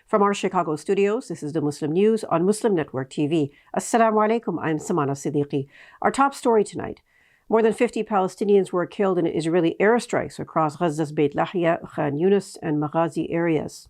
From our Chicago studios, this is the Muslim News on Muslim Network TV. Assalamu alaikum, I'm Samana Siddiqui. Our top story tonight. More than 50 Palestinians were killed in Israeli airstrikes across Gaza's Beit Lahia, Khan Yunis, and Maghazi areas.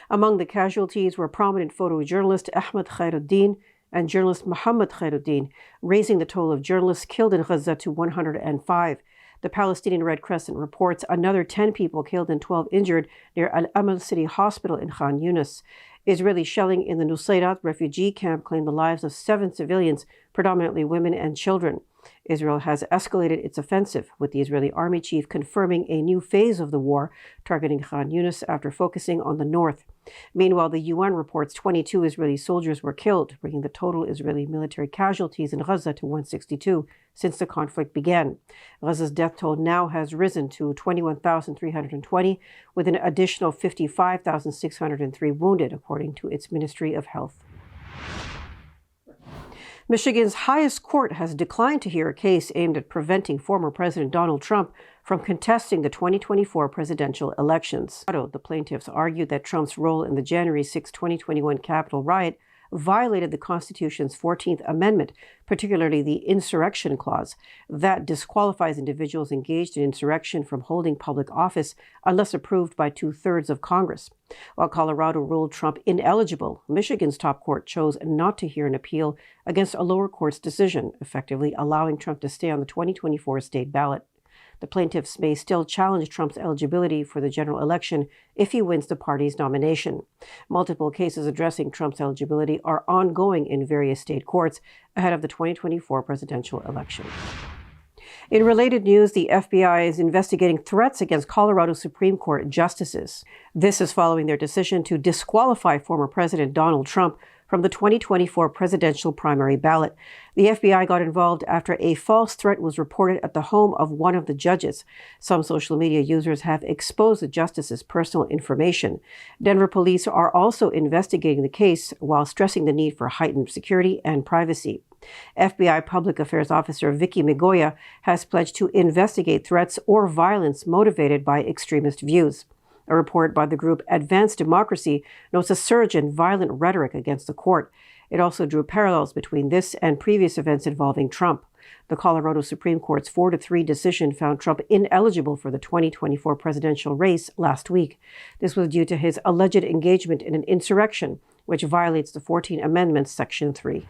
Among the casualties were prominent photojournalist Ahmed Khairuddin and journalist Muhammad Khairuddin, raising the total of journalists killed in Gaza to 105. The Palestinian Red Crescent reports another 10 people killed and 12 injured near Al-Amal City Hospital in Khan Yunis. Israeli shelling in the Nusayrat refugee camp claimed the lives of 7 civilians, predominantly women and children. Israel has escalated its offensive, with the Israeli army chief confirming a new phase of the war, targeting Khan Yunis after focusing on the north. Meanwhile, the UN reports 22 Israeli soldiers were killed, bringing the total Israeli military casualties in Gaza to 162 since the conflict began. Gaza's death toll now has risen to 21,320, with an additional 55,603 wounded, according to its Ministry of Health. Michigan's highest court has declined to hear a case aimed at preventing former President Donald Trump from contesting the 2024 presidential elections. The plaintiffs argued that Trump's role in the January 6, 2021 Capitol riot violated the Constitution's 14th Amendment, particularly the Insurrection Clause, that disqualifies individuals engaged in insurrection from holding public office unless approved by 2/3 of Congress. While Colorado ruled Trump ineligible, Michigan's top court chose not to hear an appeal against a lower court's decision, effectively allowing Trump to stay on the 2024 state ballot. The plaintiffs may still challenge Trump's eligibility for the general election if he wins the party's nomination. Multiple cases addressing Trump's eligibility are ongoing in various state courts ahead of the 2024 presidential election. In related news, the FBI is investigating threats against Colorado Supreme Court justices. This is following their decision to disqualify former President Donald Trump from the 2024 presidential primary ballot. The FBI got involved after a false threat was reported at the home of one of the judges. Some social media users have exposed the justice's personal information. Denver police are also investigating the case while stressing the need for heightened security and privacy. FBI Public Affairs Officer Vicky Migoya has pledged to investigate threats or violence motivated by extremist views. A report by the group Advanced Democracy notes a surge in violent rhetoric against the court. It also drew parallels between this and previous events involving Trump. The Colorado Supreme Court's 4-3 decision found Trump ineligible for the 2024 presidential race last week. This was due to his alleged engagement in an insurrection, which violates the 14th Amendment's Section 3.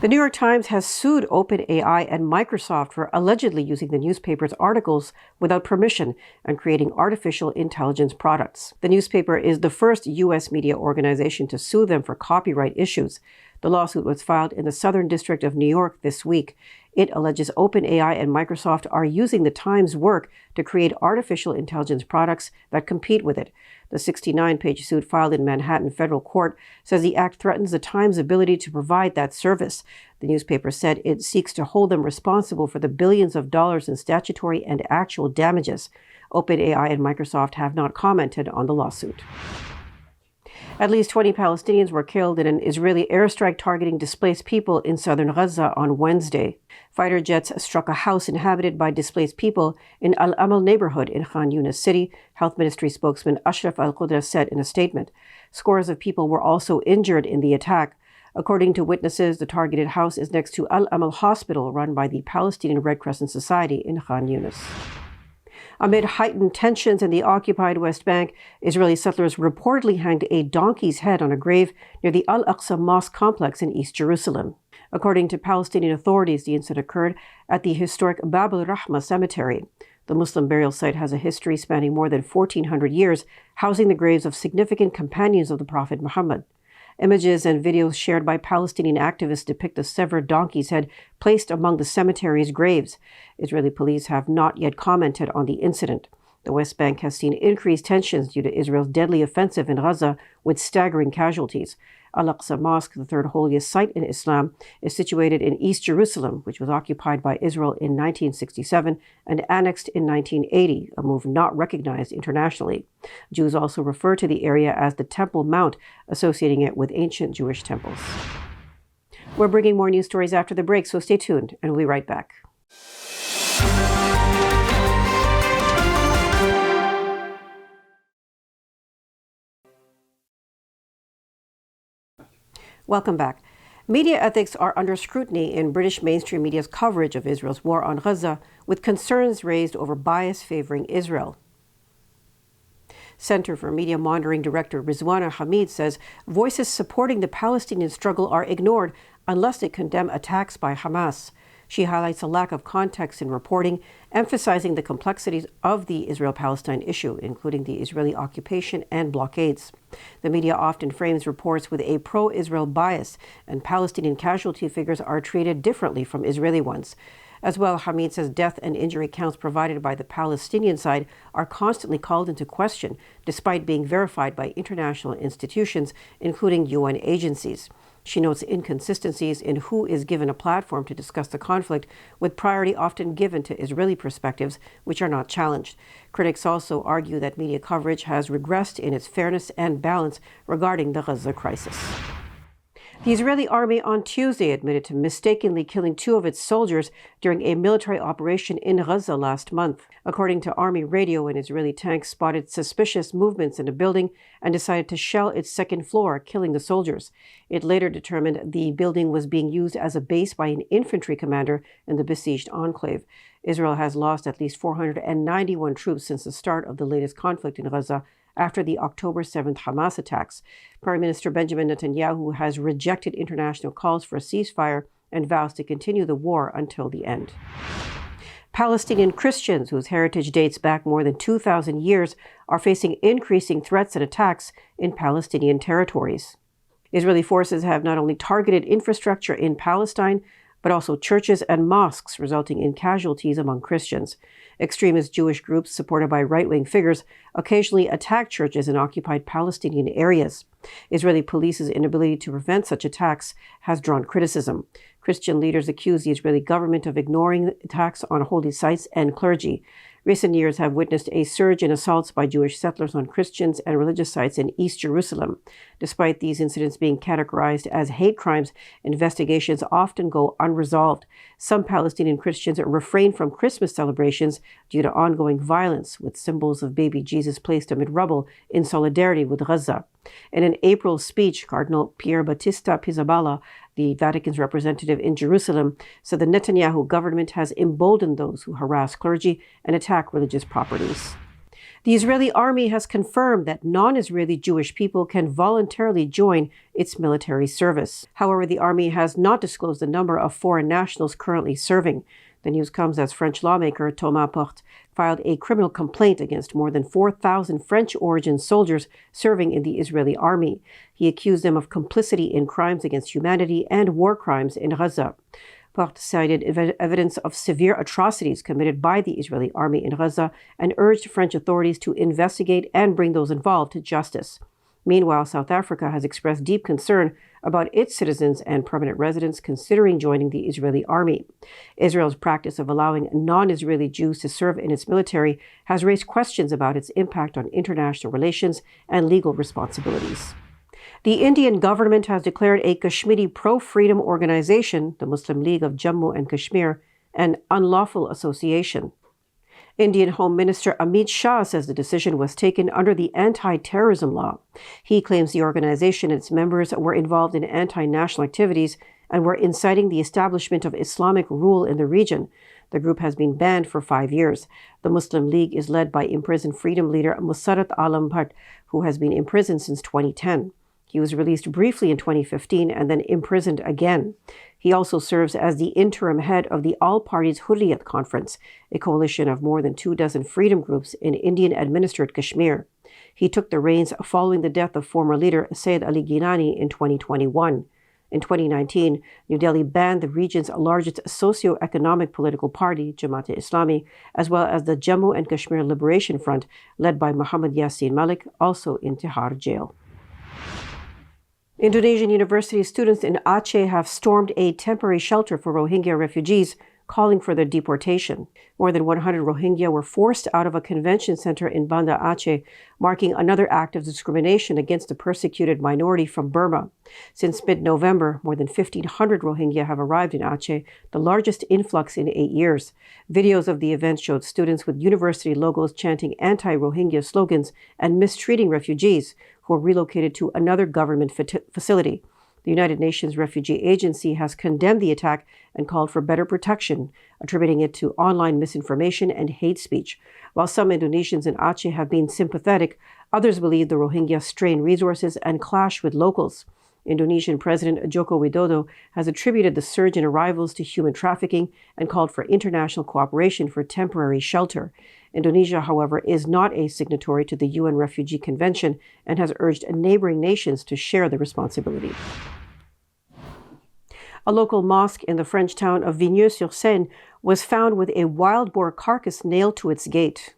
The New York Times has sued OpenAI and Microsoft for allegedly using the newspaper's articles without permission and creating artificial intelligence products. The newspaper is the first U.S. media organization to sue them for copyright issues. The lawsuit was filed in the Southern District of New York this week. It alleges OpenAI and Microsoft are using the Times' work to create artificial intelligence products that compete with it. The 69-page suit filed in Manhattan federal court says the act threatens the Times' ability to provide that service. The newspaper said it seeks to hold them responsible for the billions of dollars in statutory and actual damages. OpenAI and Microsoft have not commented on the lawsuit. At least 20 Palestinians were killed in an Israeli airstrike targeting displaced people in southern Gaza on Wednesday. Fighter jets struck a house inhabited by displaced people in Al-Amal neighborhood in Khan Yunis city, Health Ministry spokesman Ashraf Al-Qudra said in a statement. Scores of people were also injured in the attack. According to witnesses, the targeted house is next to Al-Amal Hospital, run by the Palestinian Red Crescent Society in Khan Yunis. Amid heightened tensions in the occupied West Bank, Israeli settlers reportedly hanged a donkey's head on a grave near the Al-Aqsa Mosque complex in East Jerusalem. According to Palestinian authorities, the incident occurred at the historic Bab al-Rahma cemetery. The Muslim burial site has a history spanning more than 1,400 years, housing the graves of significant companions of the Prophet Muhammad. Images and videos shared by Palestinian activists depict a severed donkey's head placed among the cemetery's graves. Israeli police have not yet commented on the incident. The West Bank has seen increased tensions due to Israel's deadly offensive in Gaza, with staggering casualties. Al-Aqsa Mosque, the third holiest site in Islam, is situated in East Jerusalem, which was occupied by Israel in 1967 and annexed in 1980, a move not recognized internationally. Jews also refer to the area as the Temple Mount, associating it with ancient Jewish temples. We're bringing more news stories after the break, so stay tuned, and we'll be right back. Welcome back. Media ethics are under scrutiny in British mainstream media's coverage of Israel's war on Gaza, with concerns raised over bias favoring Israel. Center for Media Monitoring Director Rizwana Hamid says voices supporting the Palestinian struggle are ignored unless they condemn attacks by Hamas. She highlights a lack of context in reporting, emphasizing the complexities of the Israel-Palestine issue, including the Israeli occupation and blockades. The media often frames reports with a pro-Israel bias, and Palestinian casualty figures are treated differently from Israeli ones. As well, Hamid says death and injury counts provided by the Palestinian side are constantly called into question, despite being verified by international institutions, including UN agencies. She notes inconsistencies in who is given a platform to discuss the conflict, with priority often given to Israeli perspectives, which are not challenged. Critics also argue that media coverage has regressed in its fairness and balance regarding the Gaza crisis. The Israeli army on Tuesday admitted to mistakenly killing 2 of its soldiers during a military operation in Gaza last month. According to Army radio, an Israeli tank spotted suspicious movements in a building and decided to shell its second floor, killing the soldiers. It later determined the building was being used as a base by an infantry commander in the besieged enclave. Israel has lost at least 491 troops since the start of the latest conflict in Gaza, after the October 7th Hamas attacks. Prime Minister Benjamin Netanyahu has rejected international calls for a ceasefire and vows to continue the war until the end. Palestinian Christians, whose heritage dates back more than 2,000 years, are facing increasing threats and attacks in Palestinian territories. Israeli forces have not only targeted infrastructure in Palestine, but also churches and mosques, resulting in casualties among Christians. Extremist Jewish groups, supported by right-wing figures, occasionally attack churches in occupied Palestinian areas. Israeli police's inability to prevent such attacks has drawn criticism. Christian leaders accuse the Israeli government of ignoring attacks on holy sites and clergy. Recent years have witnessed a surge in assaults by Jewish settlers on Christians and religious sites in East Jerusalem. Despite these incidents being categorized as hate crimes, investigations often go unresolved. Some Palestinian Christians refrain from Christmas celebrations due to ongoing violence, with symbols of baby Jesus placed amid rubble in solidarity with Gaza. In an April speech, Cardinal Pier Battista Pizzaballa, the Vatican's representative in Jerusalem, said the Netanyahu government has emboldened those who harass clergy and attack religious properties. The Israeli army has confirmed that non-Israeli Jewish people can voluntarily join its military service. However, the army has not disclosed the number of foreign nationals currently serving. The news comes as French lawmaker Thomas Porte filed a criminal complaint against more than 4,000 French-origin soldiers serving in the Israeli army. He accused them of complicity in crimes against humanity and war crimes in Gaza. Porte cited evidence of severe atrocities committed by the Israeli army in Gaza and urged French authorities to investigate and bring those involved to justice. Meanwhile, South Africa has expressed deep concern about its citizens and permanent residents considering joining the Israeli army. Israel's practice of allowing non-Israeli Jews to serve in its military has raised questions about its impact on international relations and legal responsibilities. The Indian government has declared a Kashmiri pro-freedom organization, the Muslim League of Jammu and Kashmir, an unlawful association. Indian Home Minister Amit Shah says the decision was taken under the anti-terrorism law. He claims the organization and its members were involved in anti-national activities and were inciting the establishment of Islamic rule in the region. The group has been banned for 5 years. The Muslim League is led by imprisoned freedom leader Musarrat Alam Bhatt, who has been imprisoned since 2010. He was released briefly in 2015 and then imprisoned again. He also serves as the interim head of the All Parties Hurriyat Conference, a coalition of more than 24 freedom groups in Indian-administered Kashmir. He took the reins following the death of former leader Sayyid Ali Ginani in 2021. In 2019, New Delhi banned the region's largest socio-economic political party, Jamaat-e-Islami, as well as the Jammu and Kashmir Liberation Front, led by Muhammad Yassin Malik, also in Tihar jail. Indonesian university students in Aceh have stormed a temporary shelter for Rohingya refugees, calling for their deportation. More than 100 Rohingya were forced out of a convention center in Banda Aceh, marking another act of discrimination against the persecuted minority from Burma. Since mid-November, more than 1,500 Rohingya have arrived in Aceh, the largest influx in 8 years. Videos of the event showed students with university logos chanting anti-Rohingya slogans and mistreating refugees who were relocated to another government facility. The United Nations Refugee Agency has condemned the attack and called for better protection, attributing it to online misinformation and hate speech. While some Indonesians in Aceh have been sympathetic, others believe the Rohingya strain resources and clash with locals. Indonesian President Joko Widodo has attributed the surge in arrivals to human trafficking and called for international cooperation for temporary shelter. Indonesia, however, is not a signatory to the UN Refugee Convention and has urged neighboring nations to share the responsibility. A local mosque in the French town of Vigneux-sur-Seine was found with a wild boar carcass nailed to its gate.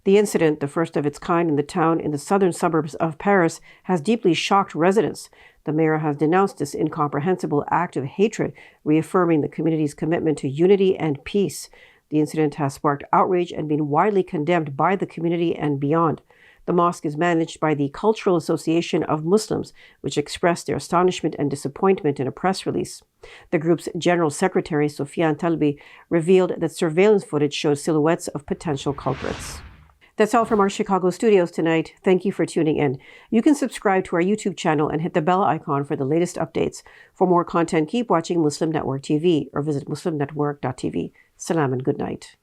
The incident, the first of its kind in the town in the southern suburbs of Paris, has deeply shocked residents. The mayor has denounced this incomprehensible act of hatred, reaffirming the community's commitment to unity and peace. The incident has sparked outrage and been widely condemned by the community and beyond. The mosque is managed by the Cultural Association of Muslims, which expressed their astonishment and disappointment in a press release. The group's General Secretary, Sofiane Talbi, revealed that surveillance footage showed silhouettes of potential culprits. That's all from our Chicago studios tonight. Thank you for tuning in. You can subscribe to our YouTube channel and hit the bell icon for the latest updates. For more content, keep watching Muslim Network TV or visit muslimnetwork.tv. Salam and good night.